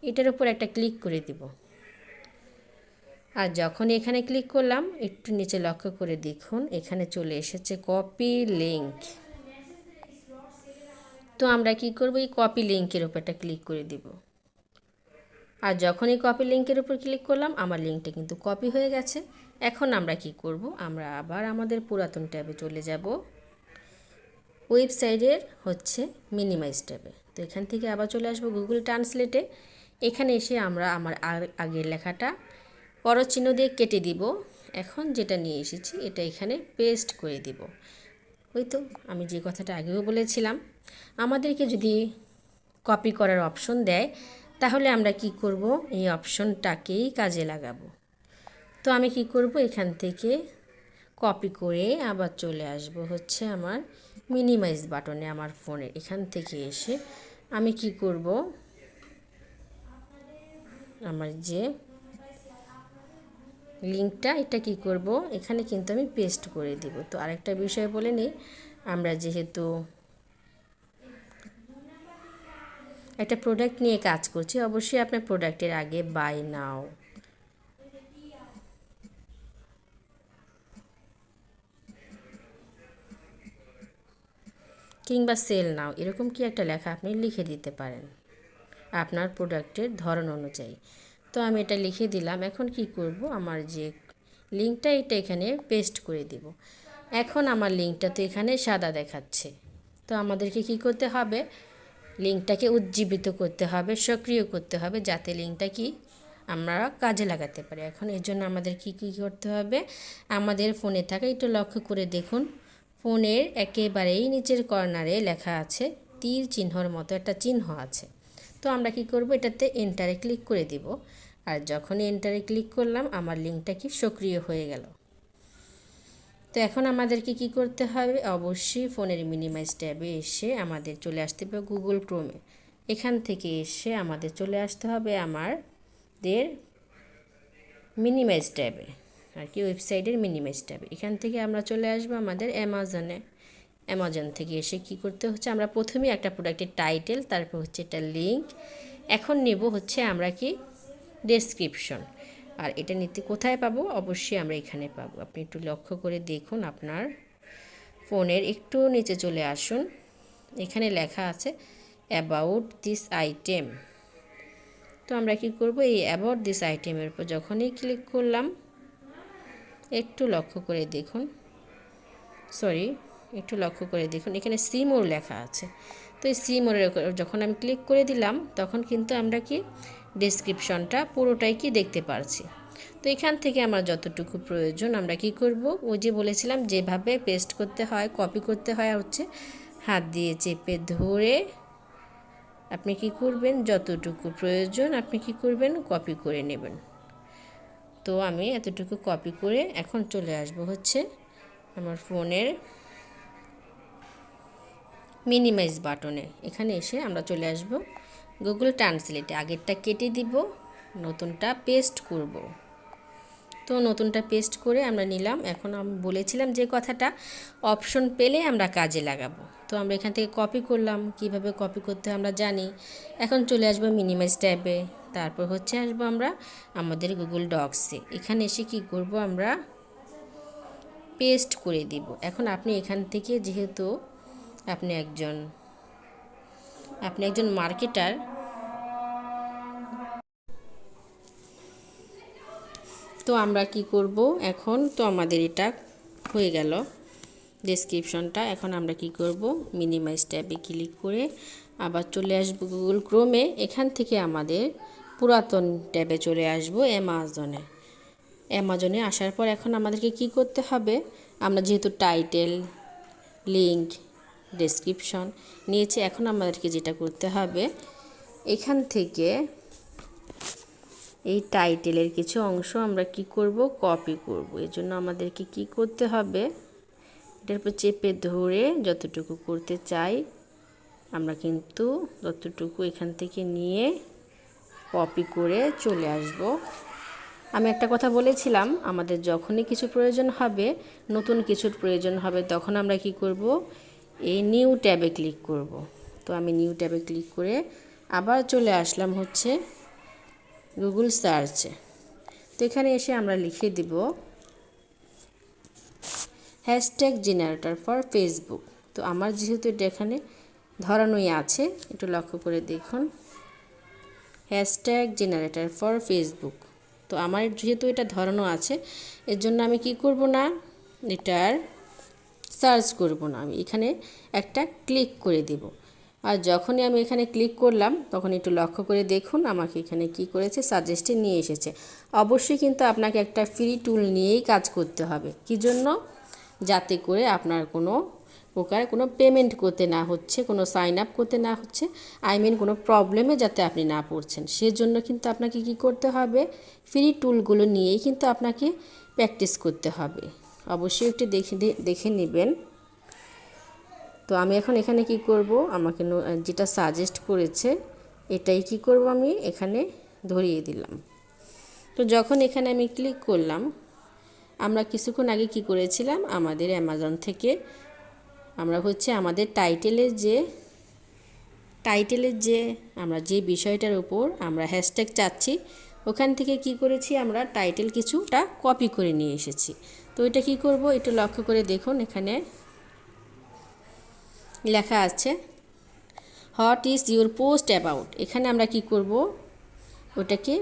এটার উপর একটা ক্লিক করে দিব। আর যখন এখানে ক্লিক করলাম, একটু নিচে লক্ষ্য করে দেখুন, এখানে চলে এসেছে কপি লিঙ্ক। তো আমরা কি করব, এই কপি লিঙ্কের উপর একটা ক্লিক করে দিব। আর যখন এই কপি লিঙ্কের উপর ক্লিক করলাম, আমার লিঙ্কটা কিন্তু কপি হয়ে গেছে। এখন আমরা কি করব, আমরা আবার আমাদের পুরাতন ট্যাবে চলে যাব, ওয়েবসাইটের হচ্ছে মিনিমাইজ ট্যাবে। তো এখান থেকে আবার চলে আসবো গুগল ট্রান্সলেটে। এখানে এসে আমরা আমার আগের লেখাটা পরচিহ্ন দিয়ে কেটে দিব। এখন যেটা নিয়ে এসেছি এটা এখানে পেস্ট করে দিব। ওই তো আমি যে কথাটা আগেও বলেছিলাম, আমাদেরকে যদি কপি করার অপশন দেয় তাহলে আমরা কি করব, এই অপশনটাকেই কাজে লাগাবো। তো আমি কি করব, এখান থেকে কপি করে আবার চলে আসব হচ্ছে আমার মিনিমাইজ বাটনে, আমার ফোনের এখান থেকে এসে আমি কি করব, আমার যে লিঙ্কটা এটা কি করব, এখানে কিন্তু আমি পেস্ট করে দিব। তো আরেকটা বিষয় বলে নিই, আমরা যেহেতু একটা প্রোডাক্ট নিয়ে কাজ করছি, অবশ্যই আপনার প্রোডাক্টের আগে বাই নাও কিংবা সেল নাও এরকম কি একটা লেখা আপনি লিখে দিতে পারেন আপনার প্রোডাক্টের ধরন অনুযায়ী। তো আমি এটা লিখে দিলাম। এখন কি করব, আমার যে লিঙ্কটা এটা এখানে পেস্ট করে দিব। এখন আমার লিঙ্কটা তো এখানে সাদা দেখাচ্ছে। তো আমাদেরকে কি করতে হবে, লিঙ্কটাকে উজ্জীবিত করতে হবে, সক্রিয় করতে হবে, যাতে লিঙ্কটা কি আমরা কাজে লাগাতে পারি। এখন এর জন্য আমাদের কি করতে হবে, আমাদের ফোনে থাকা, একটু লক্ষ্য করে দেখুন, ফোনের একেবারেই নিচের কর্নারে লেখা আছে তীর চিহ্নর মতো একটা চিহ্ন আছে। তো আমরা কি করব, এটাতে এন্টারে ক্লিক করে দিব। আর যখনই এন্টারে ক্লিক করলাম, আমার লিঙ্কটা কি সক্রিয় হয়ে গেল। তো এখন আমাদেরকে কি করতে হবে, অবশ্যই ফোনের মিনিমাইজ ট্যাবে এসে আমাদের চলে আসতে হবে গুগল ক্রোমে। এখান থেকে এসে আমাদের চলে আসতে হবে আমাদের মিনিমাইজ ট্যাবে, আর কি ওয়েবসাইটের মিনিমাইজ ট্যাবে। এখান থেকে আমরা চলে আসবো আমাদের অ্যামাজনে। অ্যামাজন থেকে এসে কি করতে হচ্ছে, আমরা প্রথমেই একটা প্রোডাক্টের টাইটেল, তারপর হচ্ছে এটা লিঙ্ক, এখন নেব হচ্ছে আমরা কি ডেসক্রিপশন। আর এটা নিতে কোথায় পাবো, অবশ্যই আমরা এখানে পাবো। আপনি একটু লক্ষ্য করে দেখুন, আপনার ফোনের একটু নিচে চলে আসুন, এখানে লেখা আছে অ্যাবাউট দিস আইটেম। তো আমরা কি করব, এই অ্যাবাউট দিস আইটেমের উপর যখনই ক্লিক করলাম, একটু লক্ষ্য করে দেখুন, একটু লক্ষ্য করে দেখুন, এখানে সি মোর লেখা আছে। তো এই সি মোরের যখন আমি ক্লিক করে দিলাম, তখন কিন্তু আমরা কি ডেসক্রিপশনটা পুরোটাই কি দেখতে পারছি। তো এখান থেকে আমার যতটুকু প্রয়োজন আমরা কি করব, ওই যে বলেছিলাম যেভাবে পেস্ট করতে হয়, কপি করতে হয়, হচ্ছে হাত দিয়ে চেপে ধরে আপনি কি করবেন, যতটুকু প্রয়োজন আপনি কি করবেন, কপি করে নেবেন। তো আমি এতটুকু কপি করে এখন চলে আসব হচ্ছে আমার ফোনের মিনিমাইজ বাটনে। এখানে এসে আমরা চলে আসব গুগল ট্রান্সলেটে, আগেরটা কেটে দিব, নতুনটা পেস্ট করব। তো নতুনটা পেস্ট করে আমরা নিলাম। এখন আমি বলেছিলাম যে কথাটা, অপশন পেলে আমরা কাজে লাগাবো। তো আমরা এখান থেকে কপি করলাম, কিভাবে কপি করতে আমরা জানি। এখন চলে আসবো মিনিমাইজ ট্যাবে, তারপর হচ্ছে আসবো আমরা আমাদের গুগল ডক্সে। এখানে এসে কি করব, আমরা পেস্ট করে দিব। এখন আপনি এখান থেকে যেহেতু আপনি একজন মার্কেটার, তো আমরা কি করব, এখন তো আমাদের এটা হয়ে গেল। ডেসক্রিপশনটা। এখন আমরা কি করব, মিনিমাইজ ট্যাবে ক্লিক করে আবার চলে আসব গুগল ক্রোমে। এখান থেকে আমাদের পুরাতন ট্যাবে চলে আসব অ্যামাজনে আসার পর এখন আমাদেরকে কি করতে হবে, আমরা যেহেতু টাইটেল, লিঙ্ক, ডেসক্রিপশন নিয়েছি, এখন আমাদেরকে যেটা করতে হবে, এখান থেকে এই টাইটেলের কিছু অংশ আমরা কি করব, কপি করব। এর জন্য আমাদেরকে কি করতে হবে, এটার উপর চেপে ধরে যতটুকু করতে চাই আমরা কিন্তু ততটুকু এখান থেকে নিয়ে কপি করে চলে আসব। আমি একটা কথা বলেছিলাম, আমাদের যখনই কিছু প্রয়োজন হবে, নতুন কিছুর প্রয়োজন হবে, তখন আমরা কি করব, এই নিউ ট্যাবে ক্লিক করব। তো আমি নিউ ট্যাবে ক্লিক করে আবার চলে আসলাম হচ্ছে গুগল সার্চে। তো এখানে এসে আমরা লিখে দিব হ্যাশট্যাগ জেনারেটর ফর ফেসবুক। তো আমার যেহেতু এটা এখানে ধরানোই আছে, একটু লক্ষ্য করে দেখুন, হ্যাশট্যাগ জেনারেটর ফর ফেসবুক। তো আমার যেহেতু এটা ধরানো আছে, এর জন্য আমি কি করব না, এটার সার্চ করব না, আমি এখানে একটা ক্লিক করে দেব। আর যখনই আমি এখানে ক্লিক করলাম, তখন একটু লক্ষ্য করে দেখুন আমাকে এখানে কি করেছে, সাজেস্টে নিয়ে এসেছে। অবশ্যই কিন্তু আপনাকে একটা ফ্রি টুল নিয়েই কাজ করতে হবে। কি জন্য, যাতে করে আপনার কোনো প্রকার কোনো পেমেন্ট করতে না হচ্ছে, কোনো সাইন আপ করতে না হচ্ছে, কোনো প্রবলেমে যাতে আপনি না পড়ছেন। সেজন্য কিন্তু আপনাকে কি করতে হবে, ফ্রি টুলগুলো নিয়েই কিন্তু আপনাকে প্র্যাকটিস করতে হবে। অবশ্যই একটু দেখে নেবেন। তো আমি এখন এখানে কি করব, আমাকে যেটা সাজেস্ট করেছে এটাই কি করব, আমি এখানে ধরিয়ে দিলাম। তো যখন এখানে আমি ক্লিক করলাম, আমরা কিছুক্ষণ আগে কি করেছিলাম, আমাদের অ্যামাজন থেকে আমরা হচ্ছে আমাদের টাইটেলের যে আমরা যে বিষয়টার উপর আমরা হ্যাশট্যাগ চাচ্ছি, ওখান থেকে কি করেছি, আমরা টাইটেল কিছুটা কপি করে নিয়ে এসেছি। তো এটা কি করব, একটু লক্ষ্য করে দেখুন, এখানে লেখা আছে what is your post about. এখানে আমরা কি করব, ওটাকে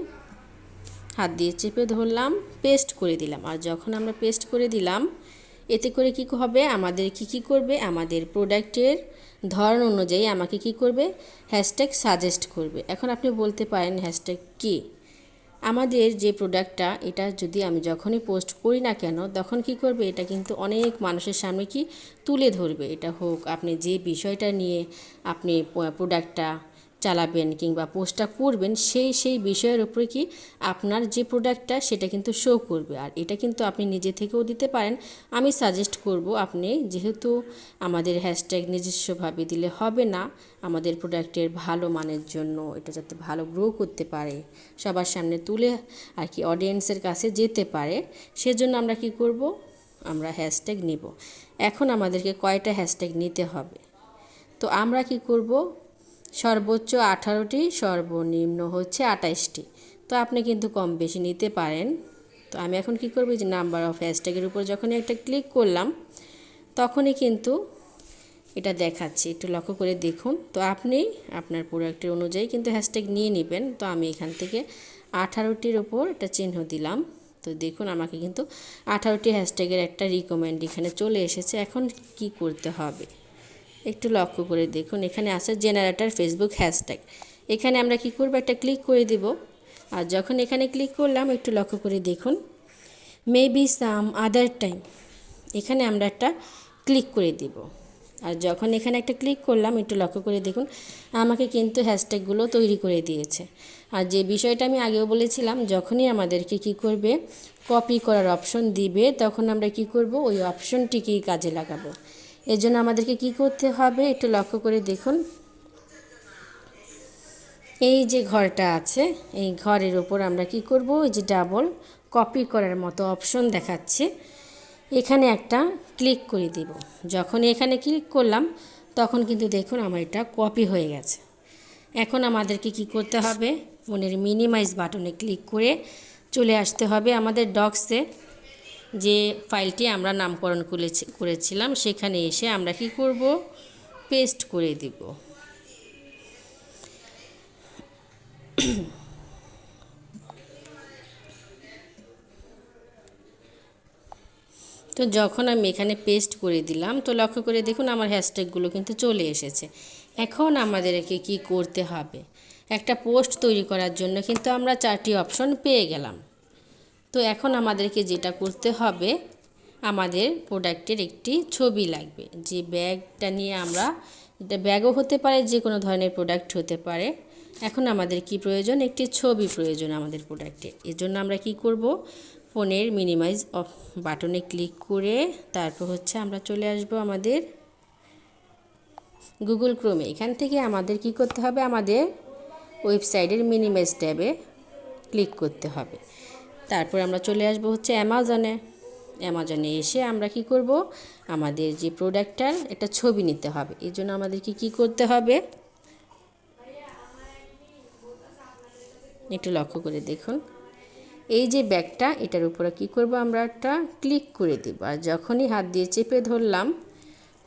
হাত দিয়ে চেপে ধরলাম, পেস্ট করে দিলাম। আর যখন আমরা পেস্ট করে দিলাম, এতে করে কি হবে, আমাদের কি করবে, আমাদের প্রোডাক্টের ধরন অনুযায়ী আমাকে কি করবে, হ্যাশট্যাগ সাজেস্ট করবে। এখন আপনি বলতে পারেন হ্যাশট্যাগ কি, আমাদের যে প্রোডাক্টটা, এটা যদি আমি যখনই পোস্ট করি না কেন, তখন কি করবে, এটা কিন্তু অনেক মানুষের সামনে কি তুলে ধরবে। এটা হোক আপনি যে বিষয়টা নিয়ে আপনি প্রোডাক্টটা চালাবেন কিংবা পোস্টটা করবেন, সেই বিষয়ের উপরে কি আপনার যে প্রোডাক্টটা সেটা কিন্তু শো করবে। আর এটা কিন্তু আপনি নিজে থেকেও দিতে পারেন। আমি সাজেস্ট করব, আপনি যেহেতু আমাদের হ্যাশট্যাগ নিজস্বভাবে দিলে হবে না, আমাদের প্রোডাক্টের ভালো মানের জন্য, এটা যাতে ভালো গ্রো করতে পারে, সবার সামনে তুলে আর কি অডিয়েন্সের কাছে যেতে পারে, সেজন্য আমরা কি করব, আমরা হ্যাশট্যাগ নিব। এখন আমাদেরকে কয়টা হ্যাশট্যাগ নিতে হবে, তো আমরা কি করব, সর্বোচ্চ 18টি, সর্বনিম্ন হচ্ছে 28টি। তো আপনি কিন্তু কম বেশি নিতে পারেন। তো আমি এখন কি করব, যে নাম্বার অফ হ্যাশট্যাগের উপর যখনই একটা ক্লিক করলাম, তখনই কিন্তু এটা দেখাচ্ছে, একটু লক্ষ্য করে দেখুন। তো আপনি আপনার প্রোডাক্টের অনুযায়ী কিন্তু হ্যাশট্যাগ নিয়ে নেবেন। তো আমি এখান থেকে 18টির ওপর একটা চিহ্ন দিলাম। তো দেখুন আমাকে কিন্তু 18টি হ্যাশট্যাগের একটা রিকমেন্ড এখানে চলে এসেছে। এখন কি করতে হবে, একটু লক্ষ্য করে দেখুন, এখানে আছে জেনারেটর ফেসবুক হ্যাশট্যাগ। এখানে আমরা কি করব, একটা ক্লিক করে দিব। আর যখন এখানে ক্লিক করলাম, একটু লক্ষ্য করে দেখুন, মেবি সাম আদার টাইম, এখানে আমরা একটা ক্লিক করে দিব। আর যখন এখানে একটা ক্লিক করলাম, একটু লক্ষ্য করে দেখুন, আমাকে কিন্তু হ্যাশট্যাগুলো তৈরি করে দিয়েছে। আর যে বিষয়টা আমি আগেও বলেছিলাম, যখনই আমাদেরকে কি করবে, কপি করার অপশন দিবে, তখন আমরা কি করব, ওই অপশনটিকেই কাজে লাগাবো। এর জন্য আমাদেরকে কি করতে হবে, একটু লক্ষ্য করে দেখুন, এই যে ঘরটা আছে, এই ঘরের ওপর আমরা কি করব, এই যে ডাবল কপি করার মতো অপশন দেখাচ্ছে, এখানে একটা ক্লিক করে দিব। যখন এখানে ক্লিক করলাম, তখন কিন্তু দেখুন আমার এটা কপি হয়ে গেছে। এখন আমাদেরকে কি করতে হবে, ফোনের মিনিমাইজ বাটনে ক্লিক করে চলে আসতে হবে আমাদের ডক্সে, যে ফাইলটি আমরা নামকরণ করেছিলাম, সেখানে এসে আমরা কি করব, পেস্ট করে দিব। তো তো যখন আমি এখানে পেস্ট করে দিলাম, তো লক্ষ্য করে দেখুন আমার হ্যাশট্যাগুলো কিন্তু চলে এসেছে। এখন আমাদেরকে কি করতে হবে, একটা পোস্ট তৈরি করার জন্য কিন্তু আমরা 4টি অপশন পেয়ে গেলাম। তো এখন আমাদেরকে যেটা করতে হবে, আমাদের প্রোডাক্টের একটি ছবি লাগবে। যে ব্যাগটা নিয়ে আমরা, এটা ব্যাগও হতে পারে, যে কোনো ধরনের প্রোডাক্ট হতে পারে। এখন আমাদের কি প্রয়োজন, একটি ছবি প্রয়োজন আমাদের প্রোডাক্টের। এর জন্য আমরা কি করব, ফোনের মিনিমাইজ বাটনে ক্লিক করে তারপর হচ্ছে আমরা চলে আসব আমাদের গুগল ক্রোমে। এখান থেকে আমাদের কি করতে হবে, আমাদের ওয়েবসাইটের মিনিমাইজ ট্যাবে ক্লিক করতে হবে। তারপর আমরা চলে আসব হচ্ছে অ্যামাজনে এসে আমরা কি করব, আমাদের যে প্রোডাক্টটার একটা ছবি নিতে হবে। এর জন্য আমাদেরকে কি করতে হবে, একটু লক্ষ্য করে দেখুন, এই যে ব্যাগটা, এটার উপরে কি করব, আমরা একটা ক্লিক করে দেব। আর যখনই হাত দিয়ে চেপে ধরলাম,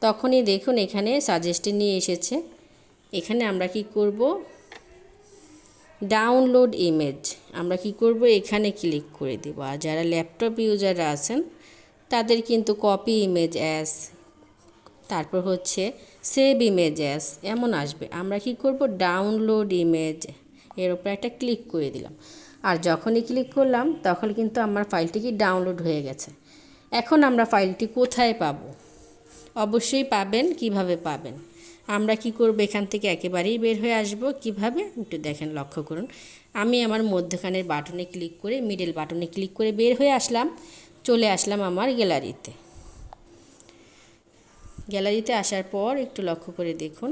তখনই দেখুন এখানে সাজেস্টে নিয়ে এসেছে। এখানে আমরা কি করব, ডাউনলোড ইমেজ, আমরা কি করব, এখানে ক্লিক করে দেব। আর যারা ল্যাপটপ ইউজাররা আছেন তাদের কিন্তু কপি ইমেজ অ্যাস, তারপর হচ্ছে সেভ ইমেজ অ্যাস এমন আসবে। আমরা কি করব, ডাউনলোড ইমেজ, এর উপর একটা ক্লিক করে দিলাম। আর যখনই ক্লিক করলাম তখন কিন্তু আমার ফাইলটি কি ডাউনলোড হয়ে গেছে। এখন আমরা ফাইলটি কোথায় পাব, অবশ্যই পাবেন। কিভাবে পাবেন, আমরা কি করব, এখান থেকে একেবারেই বের হয়ে আসব। কিভাবে, একটু দেখেন, লক্ষ্য করুন। আমি আমার মধ্যখানের বাটনে ক্লিক করে, মিডল বাটনে ক্লিক করে বের হয়ে আসলাম, চলে আসলাম আমার গ্যালারিতে। গ্যালারিতে আসার পর একটু লক্ষ্য করে দেখুন,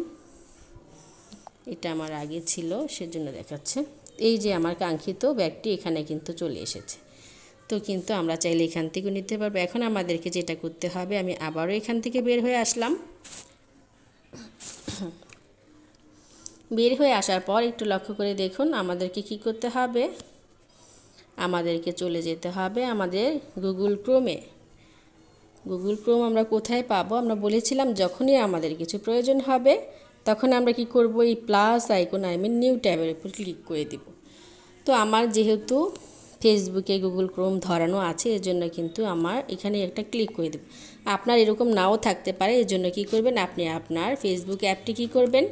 এটা আমার আগে ছিল সেজন্য দেখাচ্ছে। এই যে আমার কাঙ্ক্ষিত ব্যাগটি এখানে কিন্তু চলে এসেছে। তো কিন্তু আমরা চাইলে এখান থেকে নিতে পারবো। এখন আমাদেরকে যেটা করতে হবে, আমি আবারও এখান থেকে বের হয়ে আসলাম। বের হয়ে আসার পর একটু লক্ষ্য করে দেখুন, আমাদেরকে কি করতে হবে, আমাদেরকে চলে যেতে হবে আমাদের গুগল ক্রোমে। গুগল ক্রোম আমরা কোথায় পাবো, আমরা বলেছিলাম যখনই আমাদের কিছু প্রয়োজন হবে তখন আমরা কি করব, এই প্লাস আইকন, নিউ ট্যাবের উপর ক্লিক করে দিব। তো আমার যেহেতু ফেসবুকে গুগল ক্রোম ধরানো আছে, এজন্য কিন্তু আমার এখানে একটা ক্লিক করে দেব। আপনার এরকম নাও থাকতে পারে, এজন্য কি করবেন, আপনি আপনার ফেসবুক অ্যাপটি কি করবেন,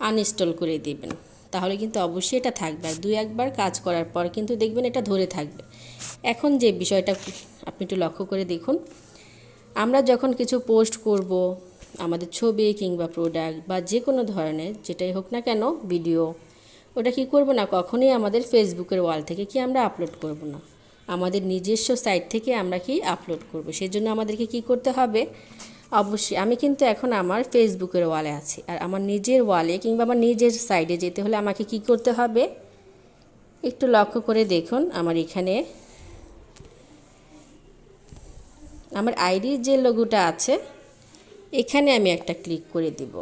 আনইনস্টল করে দিবেন। তাহলে কিন্তু অবশ্যই এটা থাকবে। আর 2-1 বার কাজ করার পর কিন্তু দেখবেন এটা ধরে থাকবে। এখন যে বিষয়টা আপনি একটু লক্ষ্য করে দেখুন, আমরা যখন কিছু পোস্ট করব, আমাদের ছবি কিংবা প্রোডাক্ট বা যে কোনো ধরনের যেটাই হোক না কেন, ভিডিও, ওটা কি করব না, কখনোই আমাদের ফেসবুকের ওয়াল থেকে কি আমরা আপলোড করব না, আমাদের নিজস্ব সাইট থেকে আমরা কি আপলোড করব। সেজন্য আমাদেরকে কি করতে হবে, অবশ্যই আমি কিন্তু এখন আমার ফেসবুকের ওয়ালে আছি, আর আমার নিজের ওয়ালে কিংবা আমার নিজের সাইডে যেতে হলে আমাকে কি করতে হবে, একটু লক্ষ্য করে দেখুন, আমার এখানে আমার আইডির যে লোগোটা আছে এখানে আমি একটা ক্লিক করে দিব।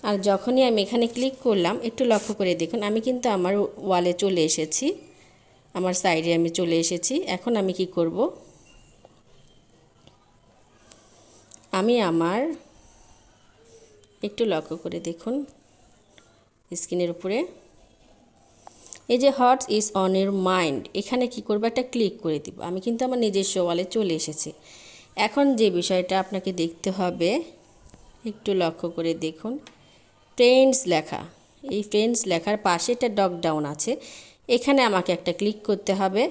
আর যখনই আমি এখানে ক্লিক করলাম, একটু লক্ষ্য করে দেখুন, আমি কিন্তু আমার ওয়ালে চলে এসেছি, আমার সাইডে আমি চলে এসেছি। এখন আমি কি করব, আমি আমার, একটু লক্ষ্য করে দেখুন স্ক্রিনের উপরে, এই যে হোয়াটস ইজ অন ইউর মাইন্ড, এখানে কি করব, একটা ক্লিক করে দিব। আমি কিন্তু আমার নিজস্ব ওয়ালে চলে এসেছি। এখন যে বিষয়টা আপনাকে দেখতে হবে, একটু লক্ষ্য করে দেখুন, ফ্রেন্ডস লেখা, এই ফ্রেন্ডস লেখার পাশে একটা ড্রপ ডাউন আছে, এখানে আমাকে একটা ক্লিক করতে হবে।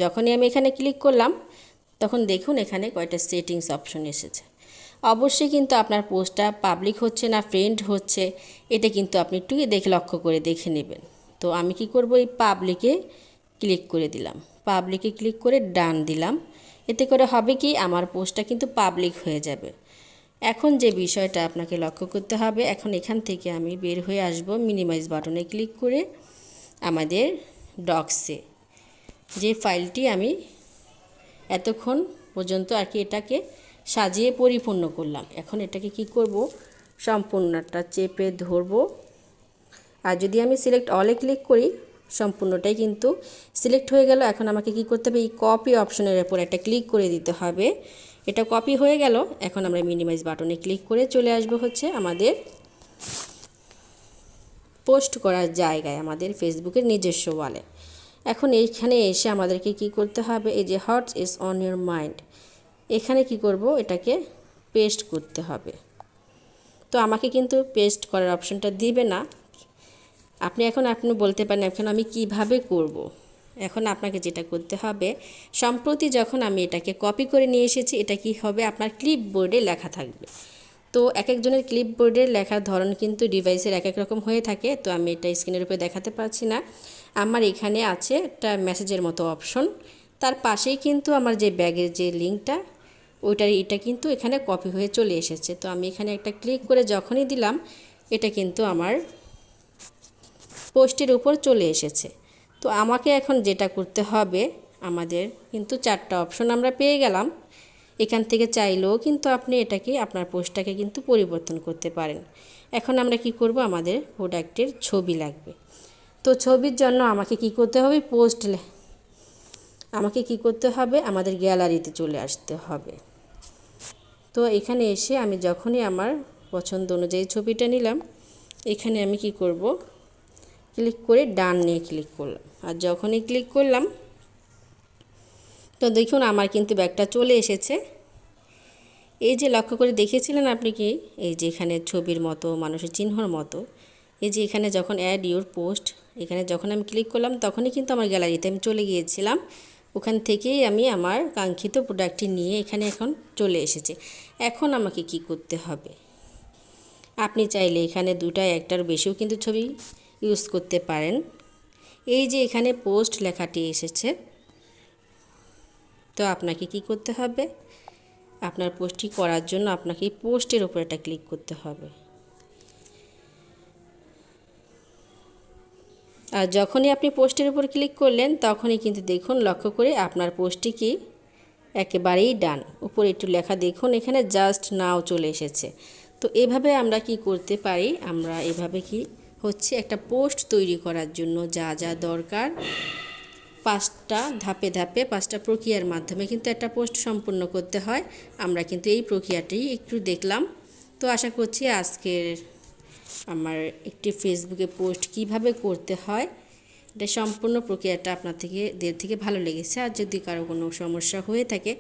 যখনই আমি এখানে ক্লিক করলাম তখন দেখুন এখানে কয়টা সেটিংস অপশন এসেছে। অবশ্যই কিন্তু আপনার পোস্টটা পাবলিক হচ্ছে না ফ্রেন্ড হচ্ছে, এটা কিন্তু আপনি একটু দেখে লক্ষ্য করে দেখে নেবেন। তো আমি কি করব, এই পাবলিকে ক্লিক করে দিলাম, পাবলিকে ক্লিক করে ডান দিলাম। এতে করে হবে কি, আমার পোস্টটা কিন্তু পাবলিক হয়ে যাবে। এখন যে বিষয়টা আপনাকে লক্ষ্য করতে হবে, এখন এখান থেকে আমি বের হয়ে আসব, মিনিমাইজ বাটনে ক্লিক করে আমাদের ডক্সে যে ফাইলটি আমি এতক্ষণ পর্যন্ত আর কি এটাকে সাজিয়ে পরিপূর্ণ করলাম, এখন এটাকে কি করব, সম্পূর্ণটা চেপে ধরব। আর যদি আমি সিলেক্ট অলে ক্লিক করি, সম্পূর্ণটাই কিন্তু সিলেক্ট হয়ে গেল। এখন আমাকে কি করতে হবে, এই কপি অপশনের উপর একটা ক্লিক করে দিতে হবে। এটা কপি হয়ে গেল। এখন আমরা মিনিমাইজ বাটনে ক্লিক করে চলে আসব হচ্ছে আমাদের পোস্ট করার জায়গায়, আমাদের ফেসবুকের নিজস্ব ওয়ালে। এখন এইখানে এসে আমাদেরকে কি করতে হবে, এই যে হোয়াটস ইজ অন ইউর মাইন্ড, এখানে কি করব, এটাকে পেস্ট করতে হবে। তো আমাকে কিন্তু পেস্ট করার অপশনটা দিবে না। আপনি বলতে পারেন এখন আমি কিভাবে করব। এখন আপনাকে যেটা করতে হবে, সম্প্রতি যখন আমি এটাকে কপি করে নিয়ে এসেছি, এটা কি হবে, আপনার ক্লিপবোর্ডে লেখা থাকবে। তো এক একজনের ক্লিপবোর্ডের লেখার ধরন কিন্তু ডিভাইসের এক এক রকম হয়ে থাকে। তো আমি এটা স্ক্রিনের উপরে দেখাতে পারছি না। আমার এখানে আছে একটা মেসেজের মতো অপশন, তার পাশেই কিন্তু আমার যে ব্যাগের যে লিঙ্কটা, এটা কিন্তু এখানে কপি হয়ে চলে এসেছে। তো আমি এখানে একটা ক্লিক করে যখনই দিলাম, এটা কিন্তু আমার পোস্টের উপর চলে এসেছে। তো আমাকে এখন যেটা করতে হবে, আমাদের কিন্তু 4টা অপশন আমরা পেয়ে গেলাম। এখান থেকে চাইলেও কিন্তু আপনি এটাকে আপনার পোস্টটাকে কিন্তু পরিবর্তন করতে পারেন। এখন আমরা কি করব, আমাদের প্রোডাক্টের ছবি লাগবে। তো ছবির জন্য আমাকে কি করতে হবে, আমাদের গ্যালারিতে চলে আসতে হবে। তো এখানে এসে আমি যখনই আমার পছন্দ অনুযায়ী ছবিটা নিলাম, এখানে আমি কি করব, ক্লিক করে ডান নিয়ে ক্লিক করলাম। আর যখনই ক্লিক করলাম, তো দেখুন আমার কিন্তু ব্যাগটা চলে এসেছে। এই যে লক্ষ্য করে দেখেছিলেন আপনি কি, এই যে এখানে ছবির মতো মানুষের চিহ্নর মতো, এই যে এখানে যখন অ্যাড ইউর পোস্ট, এখানে যখন আমি ক্লিক করলাম তখনই কিন্তু আমার গ্যালারিতে আমি চলে গিয়েছিলাম। ওখান থেকেই আমি আমার কাঙ্ক্ষিত প্রোডাক্টটি নিয়ে এখানে এখন চলে এসেছে। এখন আমাকে কি করতে হবে, আপনি চাইলে এখানে 2টা 1টার বেশিও কিন্তু ছবি ইউজ করতে পারেন। এই যে এখানে পোস্ট লেখাটি এসেছে, তো আপনাকে কি করতে হবে, আপনার পোস্টটি করার জন্য আপনাকে পোস্টের উপর একটা ক্লিক করতে হবে। আর যখনই আপনি পোস্টের উপর ক্লিক করলেন, তখনই কিন্তু দেখুন, লক্ষ্য করে আপনার পোস্টটি কি একেবারেই ডান। উপরে একটু লেখা দেখুন, এখানে জাস্ট নাও চলে এসেছে। তো এভাবে আমরা কি করতে পারি, আমরা এভাবে কি হচ্ছে একটা পোস্ট তৈরি করার জন্য যা যা দরকার, 5টা ধাপে ধাপে 5টা প্রক্রিয়ার মাধ্যমে কিন্তু একটা পোস্ট সম্পূর্ণ করতে হয়। আমরা কিন্তু এই প্রক্রিয়াটি একটু দেখলাম। তো আশা করছি আজকের আমার একটি ফেসবুকে পোস্ট কিভাবে করতে হয়, এটা সম্পূর্ণ প্রক্রিয়াটা আপনাদের থেকে ভালো লেগেছে। আর যদি কারো কোনো সমস্যা হয়ে থাকে,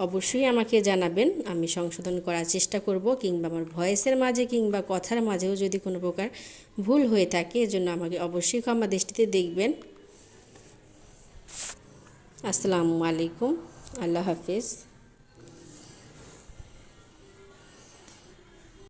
অবশ্যই আমাকে জানাবেন, আমি সংশোধন করার চেষ্টা করব। কিংবা আমার ভয়েসের মাঝে কিংবা কথার মাঝেও যদি কোনো প্রকার ভুল হয়ে থাকে, এজন্য আমাকে অবশ্যই ক্ষমা দৃষ্টিতে দেখবেন। আসসালামু আলাইকুম, আল্লাহ হাফিজ।